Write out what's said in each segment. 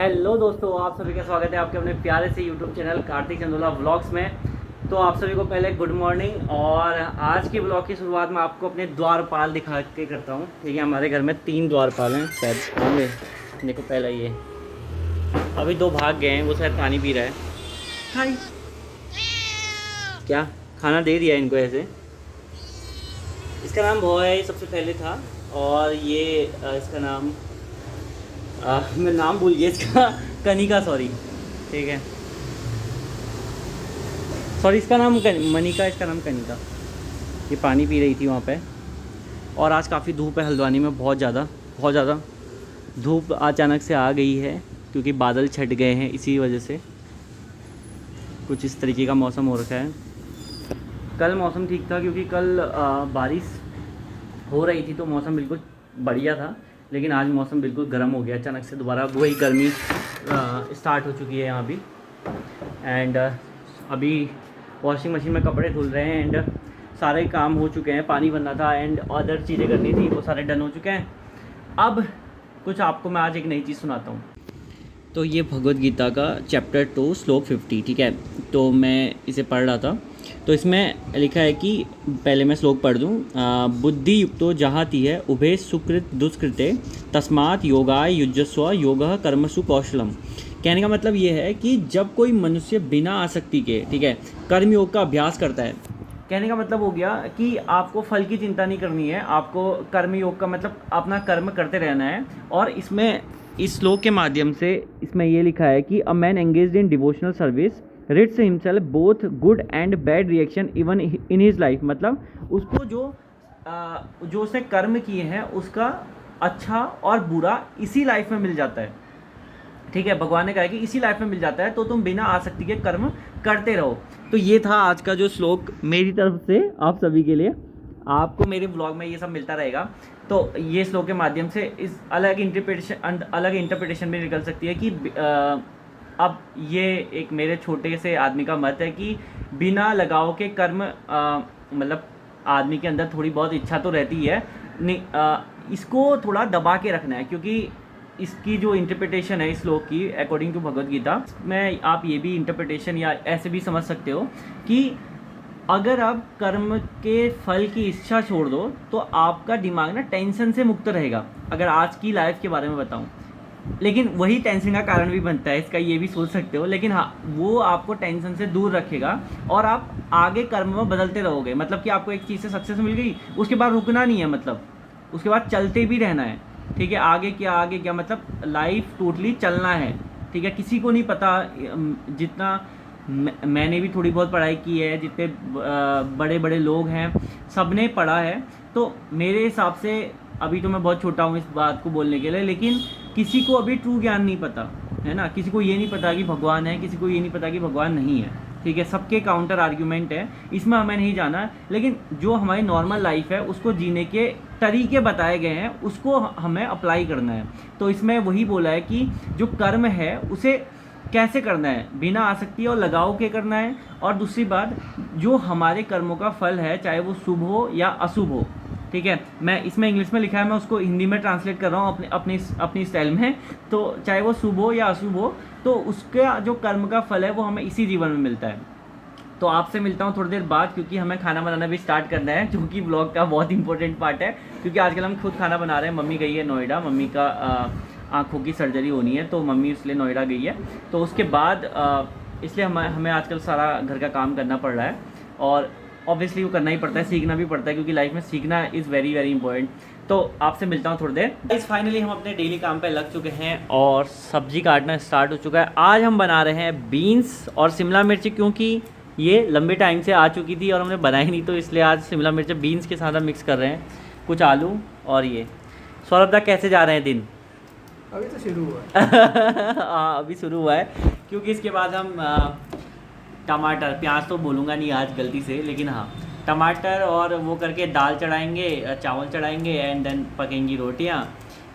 Hello दोस्तों, आप सभी का स्वागत है आपके अपने प्यारे से YouTube channel Kartik Chandola vlogs में। तो आप सभी को पहले गुड मॉर्निंग। और आज की व्लॉग की शुरुआत मैं आपको अपने द्वारपाल दिखा के करता हूँ। ठीक है, हमारे घर में 3 द्वारपाल हैं शायद होंगे। देखो पहला ये, अभी 2 भाग गए हैं, वो शायद पानी पी रहा है। हाय, क्या खाना दे दिया इनको ऐसे। इसका नाम भौ है, ये सबसे पहले था। और ये इसका नाम मैं नाम भूल गया इसका कनिका, सॉरी। ठीक है, सॉरी, इसका नाम मनिका, इसका नाम कनिका। ये पानी पी रही थी वहाँ पे। और आज काफ़ी धूप है हल्द्वानी में, बहुत ज़्यादा धूप अचानक से आ गई है क्योंकि बादल छट गए हैं। इसी वजह से कुछ इस तरीके का मौसम हो रखा है। कल मौसम ठीक था क्योंकि कल बारिश हो रही थी तो मौसम बिल्कुल बढ़िया था। लेकिन आज मौसम बिल्कुल गर्म हो गया अचानक से, दोबारा वही गर्मी स्टार्ट हो चुकी है यहाँ भी। एंड अभी वॉशिंग मशीन में कपड़े धुल रहे हैं एंड सारे काम हो चुके हैं। पानी भरना था एंड अदर चीज़ें करनी थी, वो सारे डन हो चुके हैं। अब कुछ आपको मैं आज एक नई चीज़ सुनाता हूँ। तो ये भगवद गीता का चैप्टर 2 श्लोक 50, ठीक है। तो मैं इसे पढ़ रहा था, तो इसमें लिखा है कि पहले मैं श्लोक पढ़ दूँ। बुद्धि युक्तो जहाति है उभे सुकृत दुष्कृते तस्मात् योगाय युज्यस्व योगः कर्मसु कौशलम। कहने का मतलब ये है कि जब कोई मनुष्य बिना आसक्ति के, ठीक है, कर्म योग का अभ्यास करता है। कहने का मतलब हो गया कि आपको फल की चिंता नहीं करनी है, आपको कर्म योग का मतलब अपना कर्म करते रहना है। और इसमें इस श्लोक के माध्यम से इसमें ये लिखा है कि a man engaged in devotional service rids himself both good and bad reaction even in his life. मतलब उसको जो उसने कर्म किए हैं उसका अच्छा और बुरा इसी लाइफ में मिल जाता है। ठीक है, भगवान ने कहा है कि इसी लाइफ में मिल जाता है, तो तुम बिना आसक्ति के कर्म करते रहो। तो ये था आज का जो श्लोक मेरी तरफ से आप सभी के लिए। आपको मेरे ब्लॉग में ये सब मिलता रहेगा। तो ये श्लोक के माध्यम से इस अलग इंटरप्रिटेशन भी निकल सकती है कि अब ये एक मेरे छोटे से आदमी का मत है कि बिना लगाव के कर्म, मतलब आदमी के अंदर थोड़ी बहुत इच्छा तो रहती है, इसको थोड़ा दबा के रखना है। क्योंकि इसकी जो इंटरप्रिटेशन है इस श्लोक की अकॉर्डिंग टू भगवद गीता में, आप ये भी इंटरप्रिटेशन या ऐसे भी समझ सकते हो कि अगर आप कर्म के फल की इच्छा छोड़ दो तो आपका दिमाग ना टेंशन से मुक्त रहेगा। अगर आज की लाइफ के बारे में बताऊं, लेकिन वही टेंशन का कारण भी बनता है, इसका ये भी सोच सकते हो। लेकिन हाँ, वो आपको टेंशन से दूर रखेगा और आप आगे कर्म में बदलते रहोगे। मतलब कि आपको एक चीज़ से सक्सेस मिल गई, उसके बाद रुकना नहीं है, मतलब उसके बाद चलते भी रहना है। ठीक है, आगे क्या मतलब लाइफ टोटली चलना है। ठीक है, किसी को नहीं पता। जितना मैंने भी थोड़ी बहुत पढ़ाई की है, जितने बड़े बड़े लोग हैं सब ने पढ़ा है। तो मेरे हिसाब से अभी तो मैं बहुत छोटा हूँ इस बात को बोलने के लिए, लेकिन किसी को अभी ट्रू ज्ञान नहीं पता है ना। किसी को ये नहीं पता कि भगवान है, किसी को ये नहीं पता कि भगवान नहीं है। ठीक है, सबके काउंटर आर्ग्यूमेंट है, इसमें हमें नहीं जाना। लेकिन जो हमारी नॉर्मल लाइफ है उसको जीने के तरीके बताए गए हैं, उसको हमें अप्लाई करना है। तो इसमें वही बोला है कि जो कर्म है उसे कैसे करना है, बिना आसक्ति और लगाव के करना है। और दूसरी बात, जो हमारे कर्मों का फल है, चाहे वो शुभ हो या अशुभ हो। ठीक है, मैं इसमें इंग्लिश में लिखा है, मैं उसको हिंदी में ट्रांसलेट कर रहा हूँ अपनी स्टाइल में। तो चाहे वो शुभ हो या अशुभ हो, तो उसका जो कर्म का फल है वो हमें इसी जीवन में मिलता है। तो आपसे मिलता हूँ थोड़ी देर बाद, क्योंकि हमें खाना बनाना भी स्टार्ट करना है, जो कि ब्लॉग का बहुत इंपॉर्टेंट पार्ट है। क्योंकि आजकल हम खुद खाना बना रहे हैं। मम्मी गई है नोएडा, मम्मी का आँखों की सर्जरी होनी है, तो मम्मी इसलिए नोएडा गई है। तो उसके बाद इसलिए हमें आजकल सारा घर का काम करना पड़ रहा है। और ऑब्वियसली वो करना ही पड़ता है, सीखना भी पड़ता है, क्योंकि लाइफ में सीखना इज़ वेरी वेरी इंपॉर्टेंट। तो आपसे मिलता हूँ थोड़ी देर। इस फाइनली हम अपने डेली काम पे लग चुके हैं और सब्जी काटना स्टार्ट हो चुका है। आज हम बना रहे हैं बीन्स और शिमला मिर्च, क्योंकि ये लंबे टाइम से आ चुकी थी और हमने बनाई नहीं, तो इसलिए आज शिमला मिर्च बीन्स के साथ हम मिक्स कर रहे हैं, कुछ आलू और ये। सौरभ दा, कैसे जा रहे हैं दिन? अभी तो शुरू हुआ है। हाँ, अभी शुरू हुआ है, क्योंकि इसके बाद हम टमाटर, प्याज तो बोलूँगा नहीं आज गलती से, लेकिन हाँ टमाटर और वो करके दाल चढ़ाएंगे, चावल चढ़ाएंगे एंड देन पकेंगी रोटियाँ।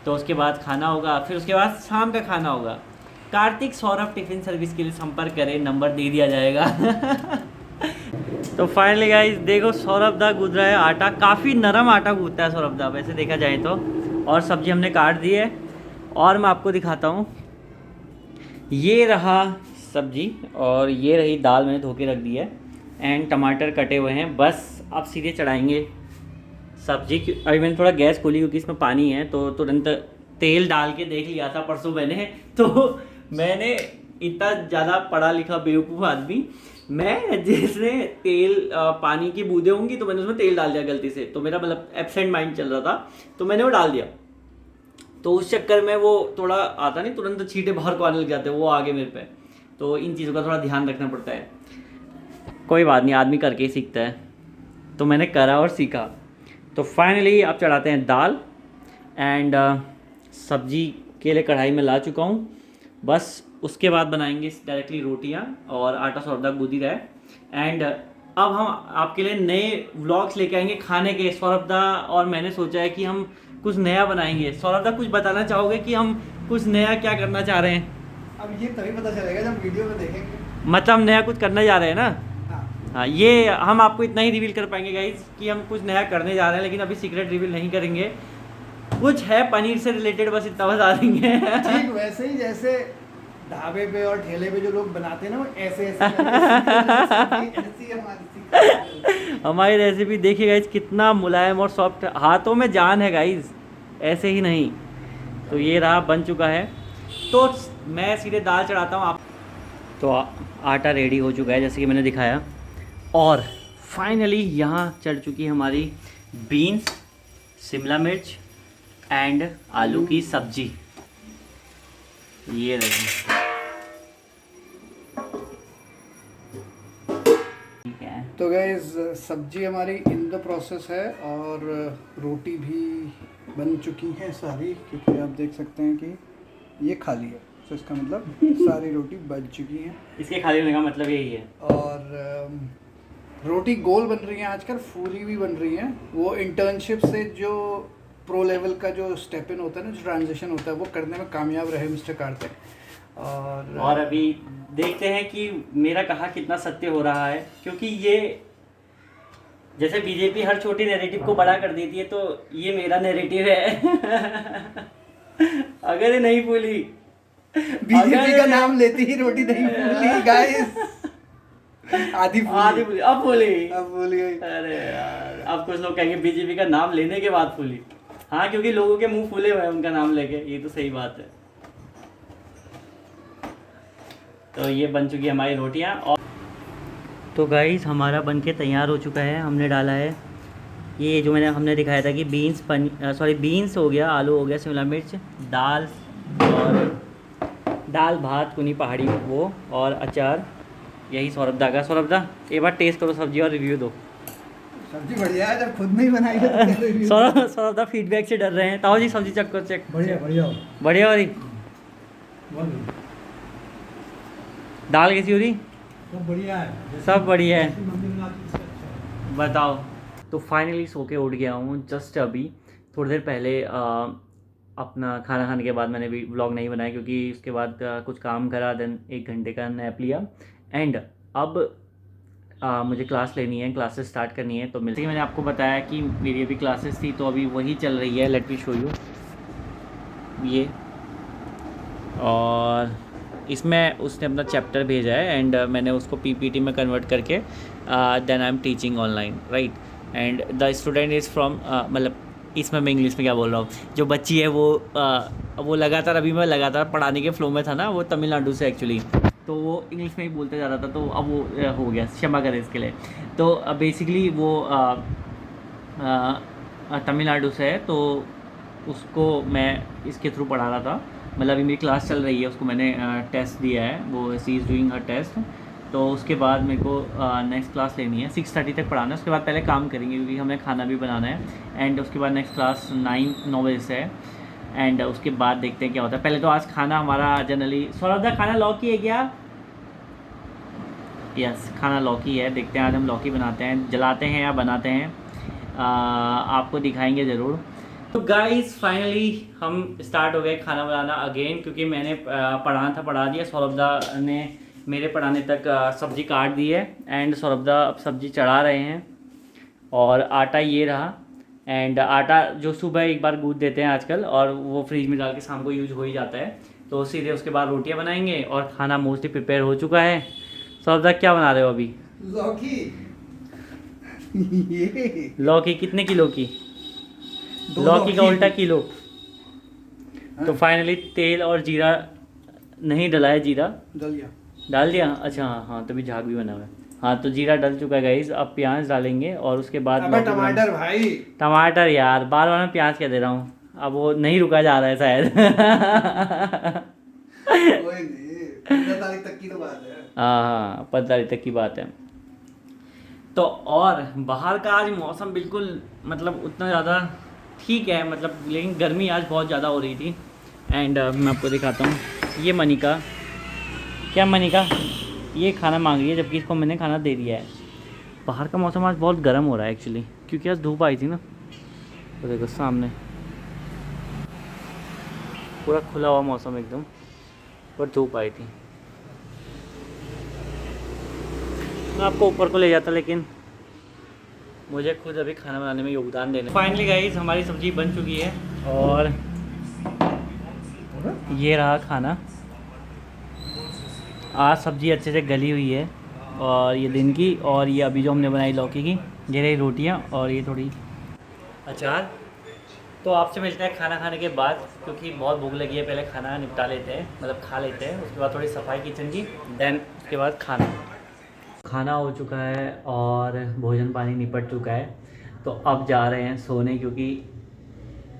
तो उसके बाद खाना होगा, फिर उसके बाद शाम का खाना होगा। कार्तिक सौरभ टिफ़िन सर्विस के लिए संपर्क करें, नंबर दे दिया जाएगा। तो फाइनली गाइस देखो, सौरभ दा गूंद रहा है आटा। काफ़ी नरम आटा गूंदता है सौरभ दा वैसे देखा जाए तो। और सब्जी हमने काट दी है और मैं आपको दिखाता हूँ ये रहा सब्जी और ये रही दाल, मैंने धो के रख दी है एंड टमाटर कटे हुए हैं। बस अब सीधे चढ़ाएंगे सब्जी। अभी मैंने थोड़ा गैस खोली क्योंकि इसमें पानी है, तो तुरंत तेल डाल के देख लिया था परसों मैंने। तो मैंने इतना ज़्यादा पढ़ा लिखा बेवकूफ़ आदमी, मैं जिसने तेल पानी की बूंदें होंगी तो मैंने उसमें तेल डाल दिया गलती से, तो मेरा मतलब एब्सेंट माइंड चल रहा था, तो मैंने वो डाल दिया। तो उस चक्कर में वो थोड़ा आता नहीं, तुरंत छींटे बाहर को आने लग जाते हैं, वो आगे मेरे पे। तो इन चीज़ों का थोड़ा ध्यान रखना पड़ता है। कोई बात नहीं, आदमी करके ही सीखता है। तो मैंने करा और सीखा। तो फाइनली आप चढ़ाते हैं दाल एंड सब्जी के लिए कढ़ाई में ला चुका हूँ। बस उसके बाद बनाएंगे डायरेक्टली रोटियाँ और आटा सौदा गूंदी रहा है। एंड अब हम आपके लिए नए व्लॉग्स लेके आएंगे खाने के। सौरभ दा और मैंने सोचा है कि हम कुछ नया बनाएंगे। सौरभ दा कुछ बताना चाहोगे कि हम कुछ नया क्या करना चाह रहे हैं? अब ये तभी पता चलेगा जब वीडियो में देखेंगे। मतलब हम नया कुछ करना जा रहे हैं ना। हाँ, हाँ, ये हम आपको इतना ही रिवील कर पाएंगे गाइज कि हम कुछ नया करने जा रहे हैं, लेकिन अभी सीक्रेट रिवील नहीं करेंगे। कुछ है पनीर से रिलेटेड, बस इतना बता देंगे। ठीक वैसे ही जैसे ढाबे पे और ठेले पे जो लोग बनाते हैं ना, वो ऐसे ऐसी हमारी हमारी रेसिपी देखिए गाइज कितना मुलायम और सॉफ्ट, हाथों में जान है गाइज, ऐसे ही नहीं। तो ये रहा, बन चुका है। तो मैं सीधे दाल चढ़ाता हूँ। आप तो आटा रेडी हो चुका है जैसे कि मैंने दिखाया। और फाइनली यहाँ चढ़ चुकी है हमारी बीन्स, शिमला मिर्च एंड आलू की सब्जी। ये रही। ठीक है। तो गाइस सब्जी हमारी इन द प्रोसेस है और रोटी भी बन चुकी है सारी, क्योंकि आप देख सकते हैं कि ये खाली है, तो इसका मतलब सारी रोटी बन चुकी है। इसके खाली होने का मतलब यही है। और रोटी गोल बन रही है आजकल, फूली भी बन रही है। वो इंटर्नशिप से जो प्रो लेवल का जो स्टेप इन होता है ना, जो ट्रांजिशन होता है, वो करने में कामयाब रहे मिस्टर कार्तिक। और अभी देखते हैं कि मेरा कहा कितना सत्य हो रहा है, क्योंकि ये जैसे बीजेपी हर छोटी नैरेटिव को बड़ा कर देती है, तो ये मेरा नैरेटिव है। अगर ये नहीं फूली, बीजेपी का नाम लेते ही रोटी नहीं फूली गाइस। आधी फूली, अब फूली। अब फूल गई। अरे यार, अब कुछ लोग कहेंगे बीजेपी का नाम लेने के बाद फूली। हाँ, क्योंकि लोगों के मुंह फूले हुए हैं उनका नाम लेके, ये तो सही बात है। तो ये बन चुकी है हमारी रोटियाँ। और तो गाइस हमारा बनके तैयार हो चुका है। हमने डाला है ये जो हमने दिखाया था कि बीन्स हो गया, आलू हो गया, शिमला मिर्च, दाल और दाल भात कुनी पहाड़ी वो, और अचार। यही सौरभ दा का। सौरभ दा एक बार टेस्ट करो सब्जी और रिव्यू दो। सब्जी बढ़िया है, जब खुद नहीं बनाई है। सौरभ दा फीडबैक से डर रहे हैं। ताऊ जी सब्जी चेक करो, चेक। बढ़िया बढ़िया बढ़िया हो रही। दाल कैसी हो रही? सब बढ़िया है, सब बढ़िया है। बताओ। तो फाइनली सो के उठ गया हूँ जस्ट अभी थोड़ी देर पहले। अपना खाना खाने के बाद मैंने भी व्लॉग नहीं बनाया, क्योंकि उसके बाद कुछ काम करा, देन 1 घंटे का नैप लिया एंड अब मुझे क्लास लेनी है, क्लासेस स्टार्ट करनी है। तो मिलते ही मैंने आपको बताया कि मेरी अभी क्लासेस थी, तो अभी वही चल रही है। लेट मी शो यू ये। और इसमें उसने अपना चैप्टर भेजा है एंड मैंने उसको पीपीटी में कन्वर्ट करके then I am teaching online, right. And the student is from, मतलब इसमें मैं इंग्लिश में क्या बोल रहा हूँ, जो बच्ची है वो लगातार, अभी मैं लगातार पढ़ाने के फ्लो में था ना, वो तमिलनाडु से एक्चुअली, तो वो इंग्लिश में ही बोलते जा रहा था, तो अब वो हो गया, क्षमा करें इसके लिए। तो बेसिकली वो तमिलनाडु से है, तो उसको मैं इसके थ्रू पढ़ा रहा था। मतलब अभी मेरी क्लास चल रही है, उसको मैंने टेस्ट दिया है, वो सी इज़ डूइंग हर टेस्ट। तो उसके बाद मेरे को नेक्स्ट क्लास लेनी है, 6:30 तक पढ़ाना है। उसके बाद पहले काम करेंगे क्योंकि हमें खाना भी बनाना है। एंड उसके बाद नेक्स्ट क्लास 9 बजे से है। एंड उसके बाद देखते हैं क्या होता है। पहले तो आज खाना हमारा जनरली, सौरभ दा खाना लौकी है क्या? यस, खाना लौकी है। देखते हैं आज हम लौकी बनाते हैं, जलाते हैं या बनाते हैं, आपको दिखाएंगे ज़रूर। तो गाइस फाइनली हम स्टार्ट हो गए खाना बनाना अगेन, क्योंकि मैंने पढ़ाना था, पढ़ा दिया। सौरभ दा ने मेरे पढ़ाने तक सब्ज़ी काट दी है एंड सौरभ दा अब सब्ज़ी चढ़ा रहे हैं। और आटा ये रहा। एंड आटा जो सुबह एक बार गूँथ देते हैं आजकल, और वो फ्रिज में डाल के शाम को यूज हो ही जाता है। तो तो सीधे उसके बाद रोटियां बनाएंगे और खाना मोस्टली प्रिपेयर हो चुका है। सौदा क्या बना रहे हो अभी? लौकी। ये लौकी कितने किलो की? 2 लौकी का उल्टा किलो। हाँ। तो फाइनली तेल और जीरा नहीं डला है, जीरा दलिया डाल दिया। अच्छा हाँ हाँ, तभी झाग भी बना हुआ है। हाँ तो जीरा डल चुका है गाइस। अब प्याज डालेंगे और उसके बाद अबे लौकी टमाटर भाई। टमाटर यार, बार बार मैं प्याज कह दे रहा हूँ। अब वो नहीं रुका जा रहा है शायद। कोई नहीं, 15 तारीख तक की तो बात है। हाँ हाँ, 15 तारीख तक की बात है। तो और बाहर का आज मौसम बिल्कुल मतलब उतना ज़्यादा ठीक है, मतलब लेकिन गर्मी आज बहुत ज़्यादा हो रही थी। एंड मैं आपको दिखाता हूँ, ये मनिका, क्या मनिका ये खाना मांग रही है जबकि इसको मैंने खाना दे दिया है। बाहर का मौसम आज बहुत गर्म हो रहा है एक्चुअली, क्योंकि आज धूप आई थी ना। तो देखो सामने पूरा खुला हुआ मौसम एकदम, पर धूप आई थी। मैं आपको ऊपर को ले जाता, लेकिन मुझे खुद अभी खाना बनाने में योगदान देना। फाइनली गाइस हमारी सब्ज़ी बन चुकी है और ये रहा खाना। आज सब्ज़ी अच्छे से गली हुई है और ये दिन की, और ये अभी जो हमने बनाई लौकी की, ये रही रोटियाँ और ये थोड़ी अचार। तो आपसे मिलते हैं खाना खाने के बाद, क्योंकि बहुत भूख लगी है। पहले खाना निपटा लेते हैं, मतलब खा लेते हैं, उसके बाद थोड़ी सफाई किचन की, देन उसके बाद खाना हो चुका है और भोजन पानी निपट चुका है। तो अब जा रहे हैं सोने, क्योंकि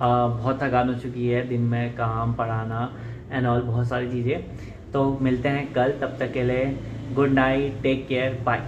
बहुत थकान हो चुकी है, दिन में काम पढ़ाना एंड ऑल बहुत सारी चीज़ें। तो मिलते हैं कल, तब तक के लिए good night, take care, bye.